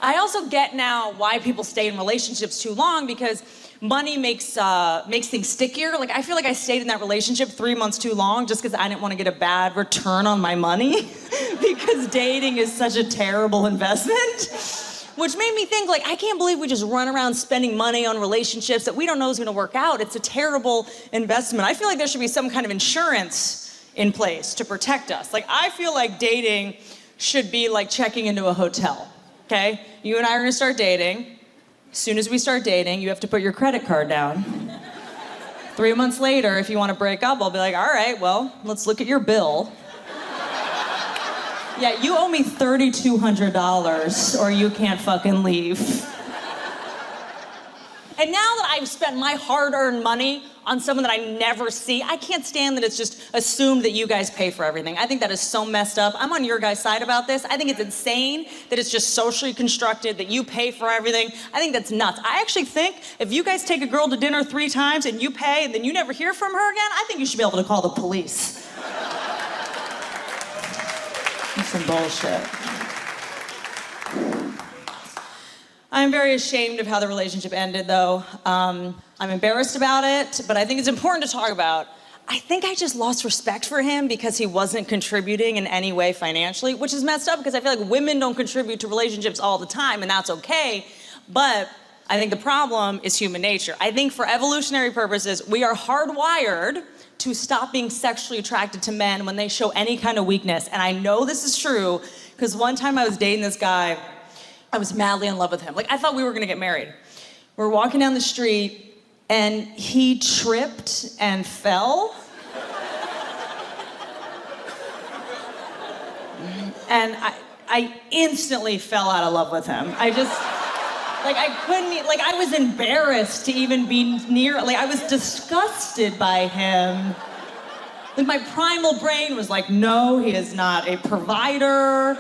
I also get now why people stay in relationships too long, because money makes things stickier. Like, I feel like I stayed in that relationship 3 months too long just because I didn't want to get a bad return on my money because dating is such a terrible investment. Which made me think, like, I can't believe we just run around spending money on relationships that we don't know is gonna work out. It's a terrible investment. I feel like there should be some kind of insurance in place to protect us. Like, I feel like dating should be like checking into a hotel, okay? You and I are gonna start dating. As soon as we start dating, you have to put your credit card down. 3 months later, if you wanna break up, I'll be like, all right, well, let's look at your bill. Yeah, you owe me $3,200 or you can't fucking leave. And now that I've spent my hard-earned money on someone that I never see, I can't stand that it's just assumed that you guys pay for everything. I think that is so messed up. I'm on your guys' side about this. I think it's insane that it's just socially constructed that you pay for everything. I think that's nuts. I actually think if you guys take a girl to dinner 3 times and you pay and then you never hear from her again, I think you should be able to call the police. That's some bullshit. I'm very ashamed of how the relationship ended, though. I'm embarrassed about it, but I think it's important to talk about. I think I just lost respect for him because he wasn't contributing in any way financially, which is messed up because I feel like women don't contribute to relationships all the time, and that's okay. But I think the problem is human nature. I think for evolutionary purposes, we are hardwired to stop being sexually attracted to men when they show any kind of weakness. And I know this is true because one time I was dating this guy, I was madly in love with him. Like, I thought we were gonna get married. We were walking down the street and he tripped and fell. And I instantly fell out of love with him. I couldn't, like, I was embarrassed to even be near, like, I was disgusted by him. Like, my primal brain was like, no, he is not a provider.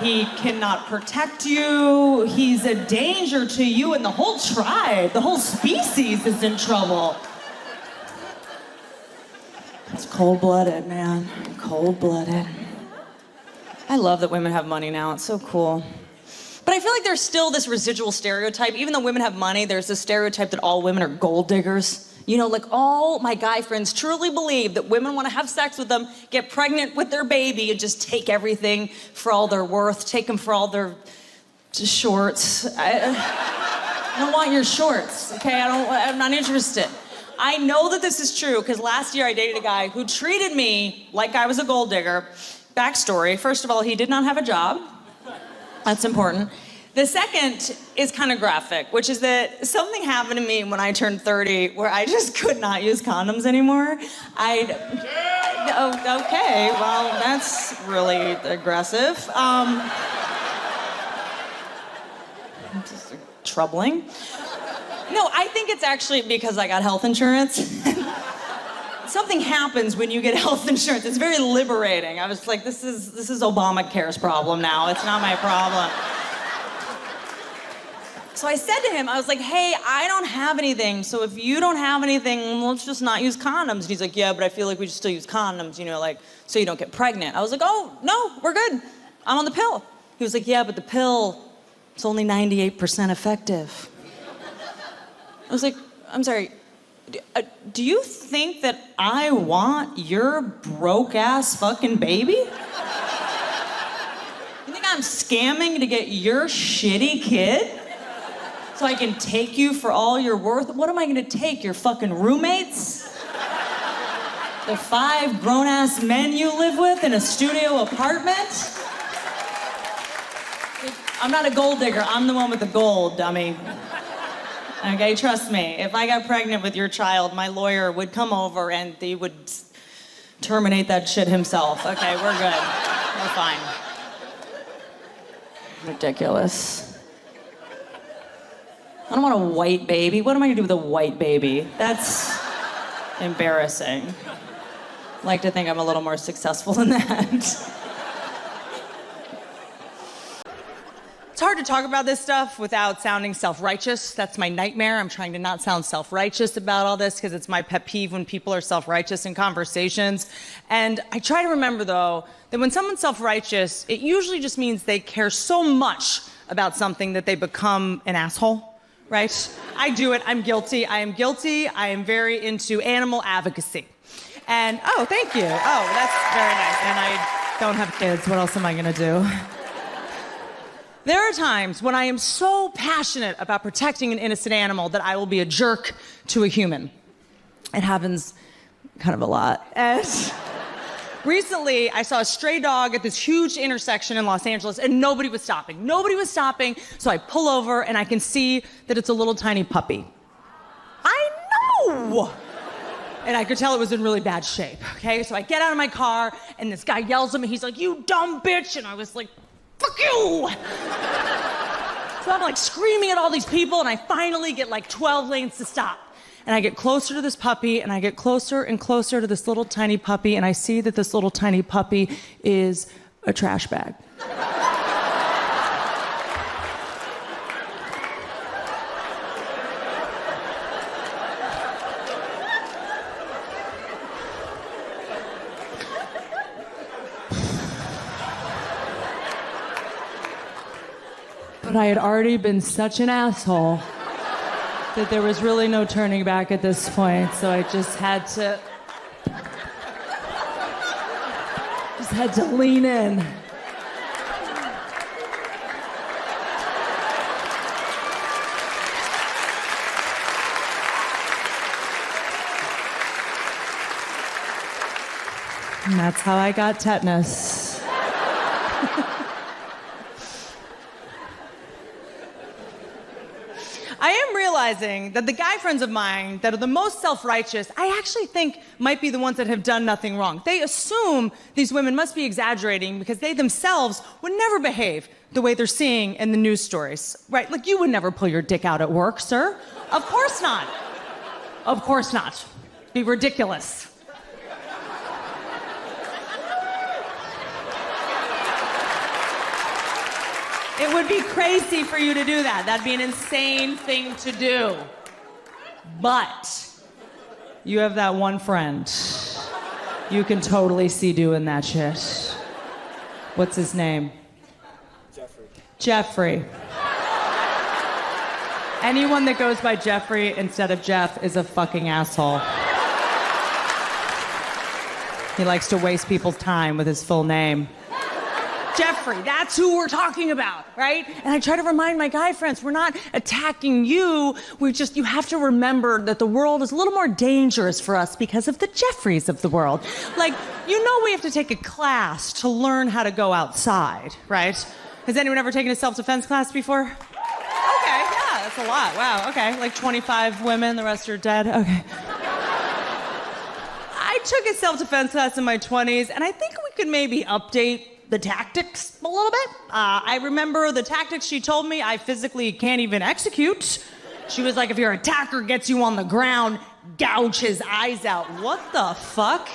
He cannot protect you. He's a danger to you and the whole tribe. The whole species is in trouble. It's cold-blooded, man. Cold-blooded. I love that women have money now. It's so cool. But I feel like there's still this residual stereotype. Even though women have money, there's this stereotype that all women are gold diggers. You know, like, all my guy friends truly believe that women want to have sex with them, get pregnant with their baby, and just take everything for all they're worth, take them for all their shorts. I don't want your shorts, okay? I'm not interested. I know that this is true because last year I dated a guy who treated me like I was a gold digger. Backstory, first of all, he did not have a job. That's important. The second is kind of graphic, which is that something happened to me when I turned 30 where I just could not use condoms anymore. Okay, well, that's really aggressive. Just troubling. No, I think it's actually because I got health insurance. Something happens when you get health insurance. It's very liberating. I was like, this is Obamacare's problem now. It's not my problem. So I said to him, I was like, hey, I don't have anything. So if you don't have anything, let's just not use condoms. And he's like, yeah, but I feel like we should still use condoms, you know, like, so you don't get pregnant. I was like, oh, no, we're good. I'm on the pill. He was like, yeah, but the pill, it's only 98% effective. I was like, I'm sorry. Do you think that I want your broke-ass fucking baby? You think I'm scamming to get your shitty kid? So I can take you for all you're worth? What am I gonna take, your fucking roommates? The 5 grown-ass men you live with in a studio apartment? I'm not a gold digger, I'm the one with the gold, dummy. Okay, trust me, if I got pregnant with your child, my lawyer would come over and he would terminate that shit himself. Okay, we're good. We're fine. Ridiculous. I don't want a white baby. What am I gonna do with a white baby? That's embarrassing. I like to think I'm a little more successful than that. It's hard to talk about this stuff without sounding self-righteous. That's my nightmare. I'm trying to not sound self-righteous about all this because it's my pet peeve when people are self-righteous in conversations. And I try to remember, though, that when someone's self-righteous, it usually just means they care so much about something that they become an asshole, right? I do it. I'm guilty. I am guilty. I am very into animal advocacy. And, oh, thank you. Oh, that's very nice. And I don't have kids. What else am I going to do? There are times when I am so passionate about protecting an innocent animal that I will be a jerk to a human. It happens kind of a lot. And recently, I saw a stray dog at this huge intersection in Los Angeles, and nobody was stopping. Nobody was stopping, so I pull over, and I can see that it's a little tiny puppy. I know! And I could tell it was in really bad shape, okay? So I get out of my car, and this guy yells at me. He's like, "You dumb bitch!" And I was like, "Fuck you!" So I'm like screaming at all these people, and I finally get like 12 lanes to stop. And I get closer to this puppy, and I get closer and closer to this little tiny puppy, and I see that this little tiny puppy is a trash bag. But I had already been such an asshole that there was really no turning back at this point, so I just had to lean in. And that's how I got tetanus. I am realizing that the guy friends of mine that are the most self-righteous, I actually think might be the ones that have done nothing wrong. They assume these women must be exaggerating because they themselves would never behave the way they're seeing in the news stories, right? Like, you would never pull your dick out at work, sir. Of course not. Of course not. Be ridiculous. It would be crazy for you to do that. That'd be an insane thing to do. But you have that one friend you can totally see doing that shit. What's his name? Jeffrey. Anyone that goes by Jeffrey instead of Jeff is a fucking asshole. He likes to waste people's time with his full name. Jeffrey, that's who we're talking about, right? And I try to remind my guy friends, we're not attacking you. You have to remember that the world is a little more dangerous for us because of the Jeffreys of the world. Like, we have to take a class to learn how to go outside, right? Has anyone ever taken a self-defense class before? Okay, yeah, that's a lot. Wow, okay. Like 25 women, the rest are dead. Okay. I took a self-defense class in my 20s, and I think we could maybe update the tactics a little bit. I remember the tactics she told me I physically can't even execute. She was like, if your attacker gets you on the ground, gouge his eyes out. What the fuck?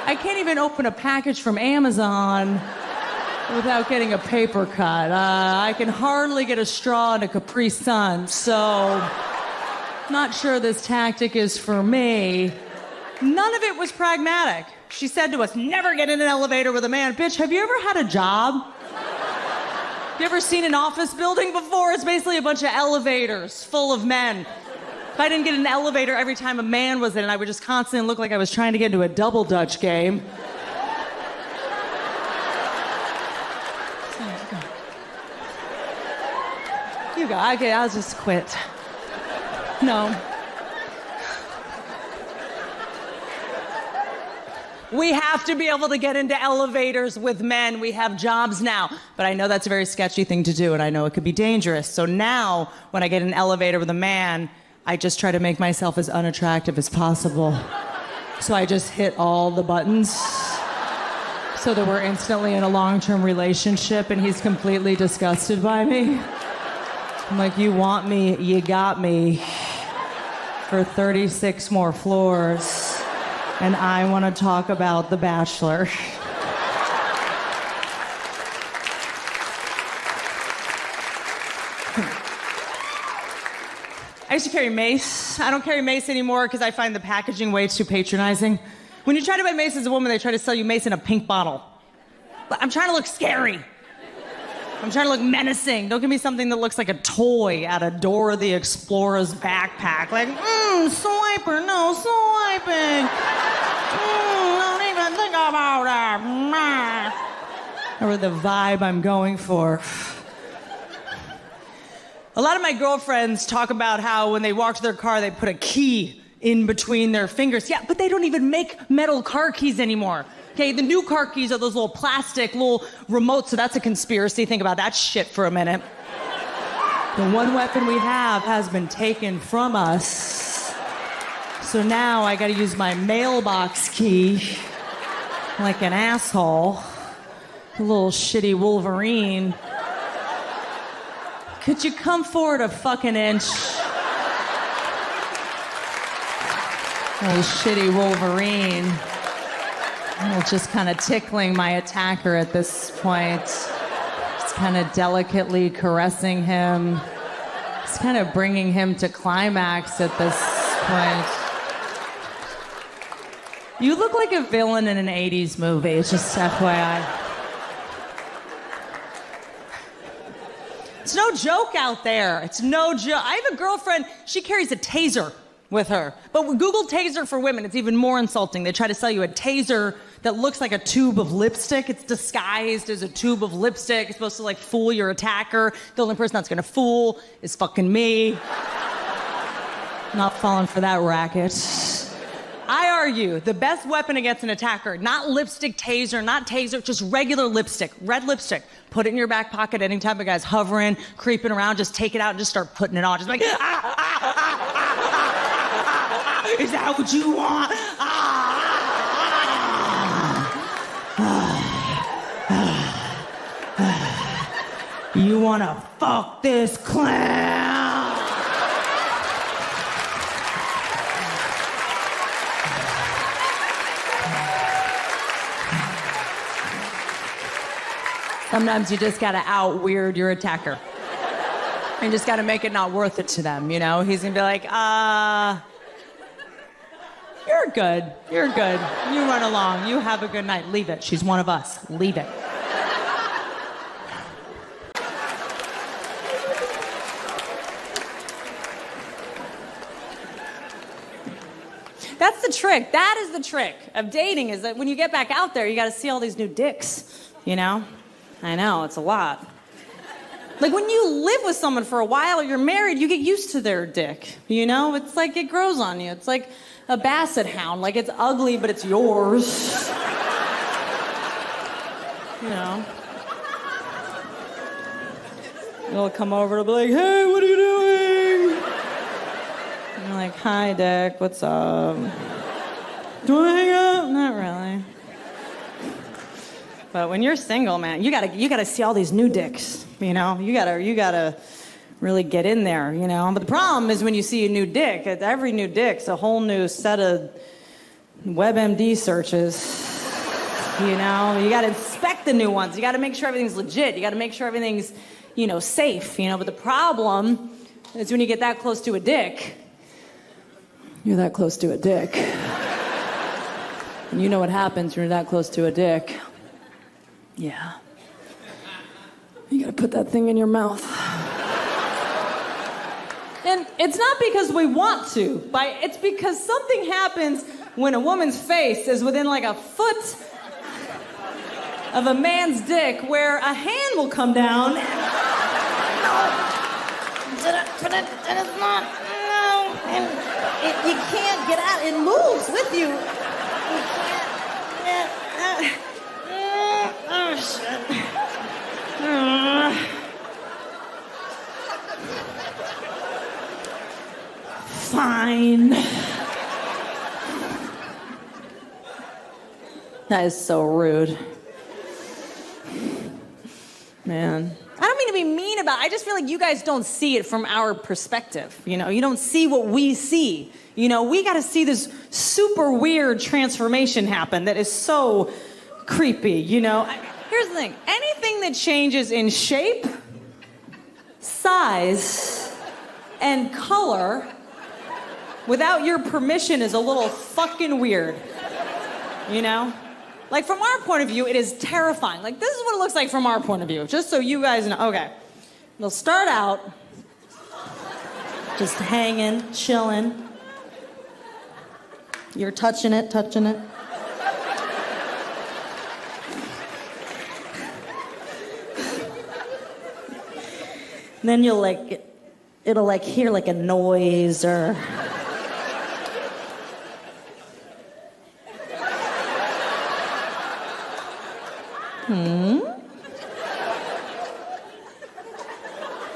I can't even open a package from Amazon without getting a paper cut. I can hardly get a straw in a Capri Sun, so not sure this tactic is for me. None of it was pragmatic. She said to us, never get in an elevator with a man. Bitch, have you ever had a job? You ever seen an office building before? It's basically a bunch of elevators full of men. If I didn't get in an elevator every time a man was in it, I would just constantly look like I was trying to get into a double dutch game. You go. Okay, I'll just quit. No. We have to be able to get into elevators with men. We have jobs now. But I know that's a very sketchy thing to do, and I know it could be dangerous. So now, when I get in an elevator with a man, I just try to make myself as unattractive as possible. So I just hit all the buttons so that we're instantly in a long-term relationship, and he's completely disgusted by me. I'm like, you want me, you got me for 36 more floors. And I want to talk about The Bachelor. I used to carry mace. I don't carry mace anymore because I find the packaging way too patronizing. When you try to buy mace as a woman, they try to sell you mace in a pink bottle. I'm trying to look scary. I'm trying to look menacing. Don't give me something that looks like a toy out of Dora the Explorer's backpack. Like, swiper, no swiping. Don't even think about that. Or the vibe I'm going for. A lot of my girlfriends talk about how when they walk to their car, they put a key in between their fingers. Yeah, but they don't even make metal car keys anymore. Okay, the new car keys are those little plastic, little remotes, so that's a conspiracy. Think about that shit for a minute. The one weapon we have has been taken from us. So now I gotta use my mailbox key like an asshole. A little shitty Wolverine. Could you come forward a fucking inch? Little shitty Wolverine. Just kind of tickling my attacker at this point. Just kind of delicately caressing him. Just kind of bringing him to climax at this point. You look like a villain in an 80s movie, it's just FYI. It's no joke out there. It's no joke. I have a girlfriend, she carries a taser with her. But Google taser for women, it's even more insulting. They try to sell you a taser that looks like a tube of lipstick. It's disguised as a tube of lipstick. It's supposed to like fool your attacker. The only person that's gonna fool is fucking me. Not falling for that racket. I argue the best weapon against an attacker, not lipstick taser, not taser, just regular lipstick, red lipstick. Put it in your back pocket anytime a guy's hovering, creeping around, just take it out and just start putting it on. Just like, is that what you want? You wanna fuck this clown? Sometimes you just gotta out-weird your attacker. You just gotta make it not worth it to them, you know? He's gonna be like, you're good, you're good. You run along, you have a good night. Leave it, she's one of us, leave it. That's the trick. That is the trick of dating, is that when you get back out there, you got to see all these new dicks, you know? I know, it's a lot. Like when you live with someone for a while or you're married, you get used to their dick, you know? It's like it grows on you. It's like a basset hound. Like it's ugly, but it's yours. You know? They'll come over to be like, hey, what are you doing? And you're like, hi, Dick, what's up? Do I hang out? Not really. But when you're single, man, you gotta see all these new dicks, you know? You gotta really get in there, you know? But the problem is when you see a new dick, every new dick's a whole new set of WebMD searches. You know, you gotta inspect the new ones. You gotta make sure everything's legit. You gotta make sure everything's, you know, safe, you know? But the problem is when you get that close to a dick, you're that close to a dick. And you know what happens when you're that close to a dick. Yeah. You gotta put that thing in your mouth. And it's not because we want to, it's because something happens when a woman's face is within like a foot of a man's dick, where a hand will come down and it's not, no, and you can't get out, it moves with you. You can't, oh shit. Fine. That is so rude. Man. I don't mean to be mean about it. I just feel like you guys don't see it from our perspective. You know, you don't see what we see. You know, we got to see this super weird transformation happen that is so creepy, you know. Here's the thing. Anything that changes in shape, size, and color without your permission is a little fucking weird. You know? Like, from our point of view, it is terrifying. Like, this is what it looks like from our point of view, just so you guys know. Okay. They'll start out just hanging, chilling. You're touching it. And then you'll it'll hear like a noise or...